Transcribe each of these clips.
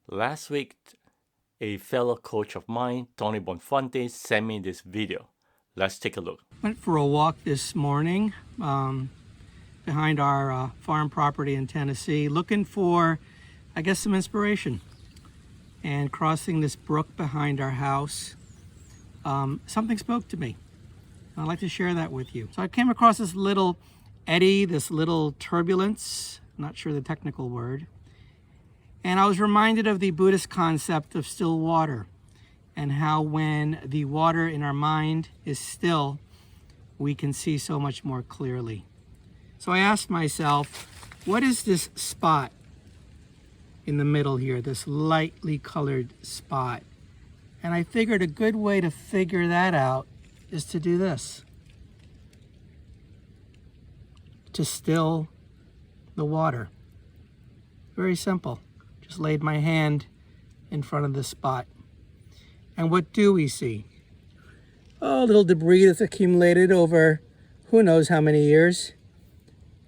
Last week, a fellow coach of mine, Tony Bonfante, sent me this video. Let's take a look. Went for a walk this morning behind our farm property in Tennessee, looking for, I guess, some inspiration. And crossing this brook behind our house, something spoke to me. I'd like to share that with you. So I came across this little eddy, this little turbulence, not sure the technical word. And I was reminded of the Buddhist concept of still water and how when the water in our mind is still, we can see so much more clearly. So I asked myself, what is this spot in the middle here, this lightly colored spot? And I figured a good way to figure that out is to do this. To still the water. Very simple. Just laid my hand in front of the spot. And what do we see? Oh, a little debris that's accumulated over who knows how many years.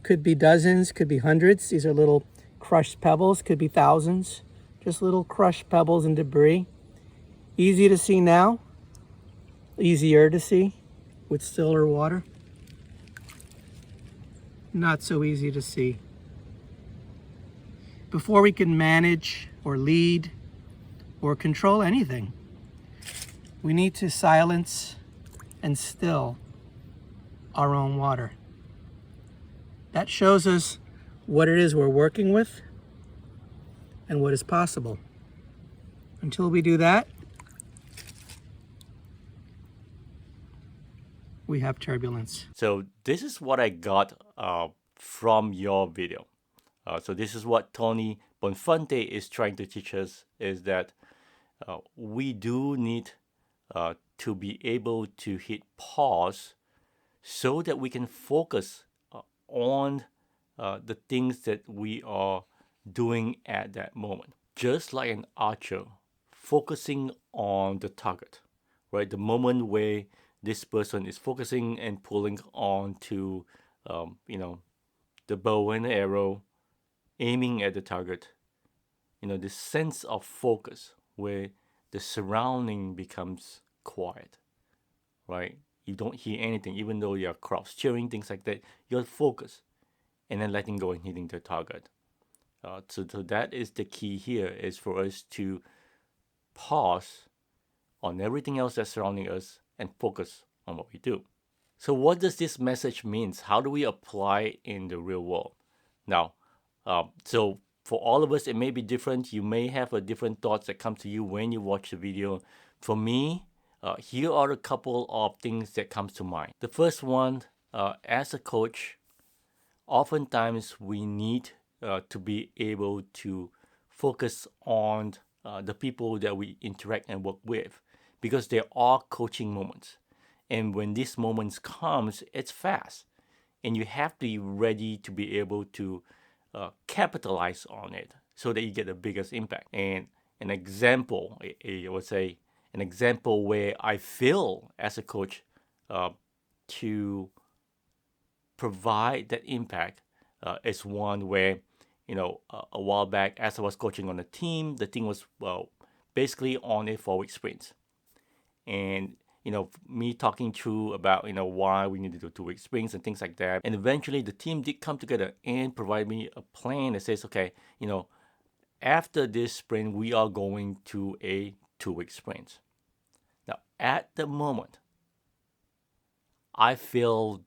Could be dozens, could be hundreds. These are little crushed pebbles, could be thousands. Just little crushed pebbles and debris. Easy to see now, easier to see with stiller water. Not so easy to see. Before we can manage or lead or control anything, we need to silence and still our own water. That shows us what it is we're working with and what is possible. Until we do that, we have turbulence. So this is what I got from your video. So this is what Tony Bonfante is trying to teach us, is that we do need to be able to hit pause so that we can focus on the things that we are doing at that moment. Just like an archer focusing on the target, right? The moment where this person is focusing and pulling on to, the bow and arrow, aiming at the target, this sense of focus where the surrounding becomes quiet, right? You don't hear anything, even though there are crowds cheering, things like that. You're focused and then letting go and hitting the target. So that is the key here, is for us to pause on everything else that's surrounding us and focus on what we do. So what does this message mean? How do we apply it in the real world? Now, so for all of us, it may be different. You may have a different thoughts that come to you when you watch the video. For me, here are a couple of things that comes to mind. The first one, as a coach, oftentimes we need to be able to focus on the people that we interact and work with, because there are coaching moments. And when these moments comes, it's fast. And you have to be ready to be able to capitalize on it so that you get the biggest impact. And an example, I would say, an example where I feel as a coach to provide that impact is one where, a while back, as I was coaching on a team, the team was basically on a 4-week sprint. And me talking through about why we need to do 2-week sprints and things like that. And eventually the team did come together and provide me a plan that says, okay, after this sprint, we are going to a 2-week sprint. Now, at the moment, I failed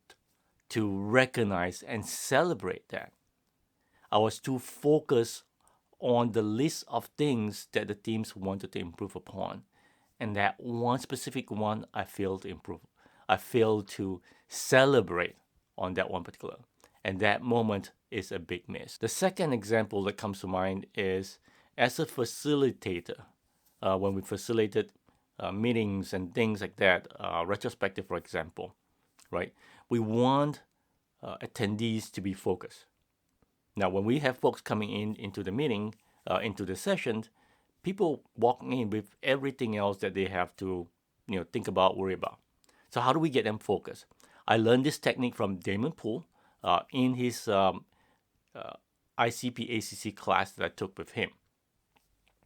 to recognize and celebrate that. I was too focused on the list of things that the teams wanted to improve upon. And that one specific one, I failed to improve. I failed to celebrate on that one particular. And that moment is a big miss. The second example that comes to mind is as a facilitator. When we facilitated meetings and things like that, retrospective, for example, right? We want attendees to be focused. Now, when we have folks coming into the meeting, into the session, people walk in with everything else that they have to, think about, worry about. So how do we get them focused? I learned this technique from Damon Poole in his ICP ACC class that I took with him.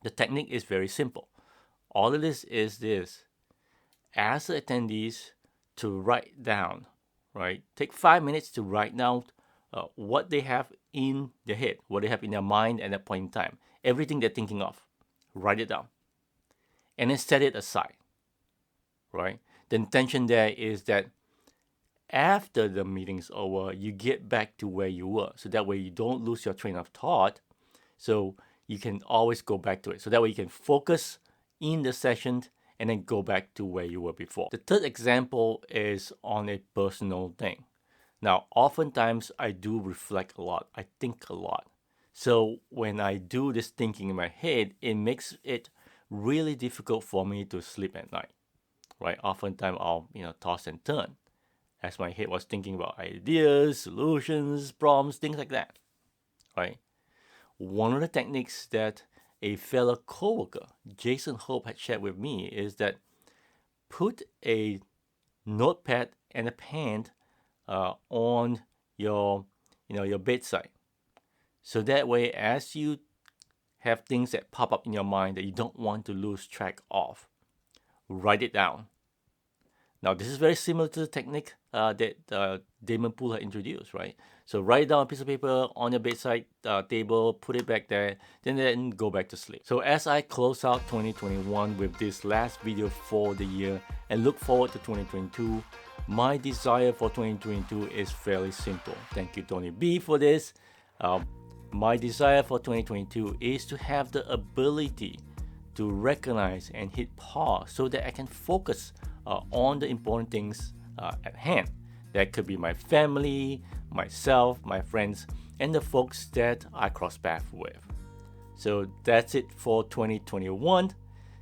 The technique is very simple. All it is this: ask the attendees to write down, right? Take 5 minutes to write down what they have in their head, what they have in their mind at that point in time, everything they're thinking of. Write it down and then set it aside, right? The intention there is that after the meeting's over, you get back to where you were. So that way you don't lose your train of thought. So you can always go back to it. So that way you can focus in the session and then go back to where you were before. The third example is on a personal thing. Now, oftentimes I do reflect a lot. I think a lot. So when I do this thinking in my head, it makes it really difficult for me to sleep at night, right? Oftentimes I'll, toss and turn as my head was thinking about ideas, solutions, problems, things like that, right? One of the techniques that a fellow coworker, Jason Hope, had shared with me is that put a notepad and a pen on your bedside. So that way, as you have things that pop up in your mind that you don't want to lose track of, write it down. Now, this is very similar to the technique that Damon Poole had introduced, right? So write down a piece of paper on your bedside table, put it back there, then go back to sleep. So as I close out 2021 with this last video for the year and look forward to 2022, my desire for 2022 is fairly simple. Thank you, Tony B, for this. My desire for 2022 is to have the ability to recognize and hit pause so that I can focus on the important things at hand. That could be my family, myself, my friends, and the folks that I cross paths with. So that's it for 2021.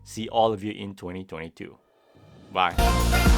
See all of you in 2022. Bye.